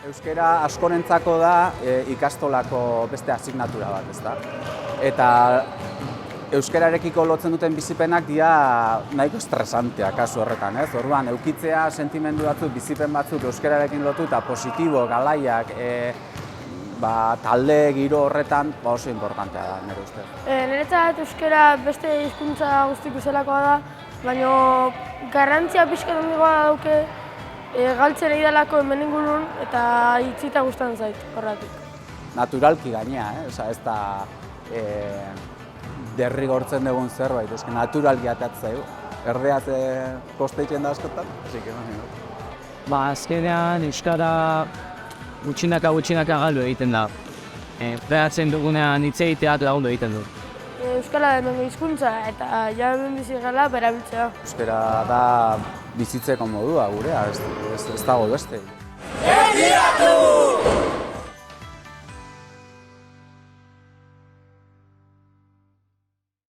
Euskara askorentzako da ikastolako beste asignatura bat, ezta? Eta euskararekiko lotzen duten bizipenak dira nahiko estresanteak kasu horretan, ez? Orduan, eukitzea sentimendu batzuk, bizipen batzuk euskararekin lotu eta positibo, galaiak, talde giro horretan oso importantea da, nire ustez. Niretzat euskara beste hizkuntza guztik bezalakoa da, baina garrantzia pixka handiagoa dauke galtzen egidalako hemen ingurun eta hitzita gustatzen zait horretik. Naturalki gainea, ez da derrigortzen dugun zerbait, eske naturalki atatzaigu. Erdeaz kosteitzen da askotan, así que no. Azkenean euskara gutxinaka galdu egiten da. Behatzen dugunean hitz egiteak lagundu egiten du. Euskara hemengo hizkuntza eta ja hemen bizi gara berabiltzea. Euskara da bizitzeko modua gurea, ez dago beste. Begiratu!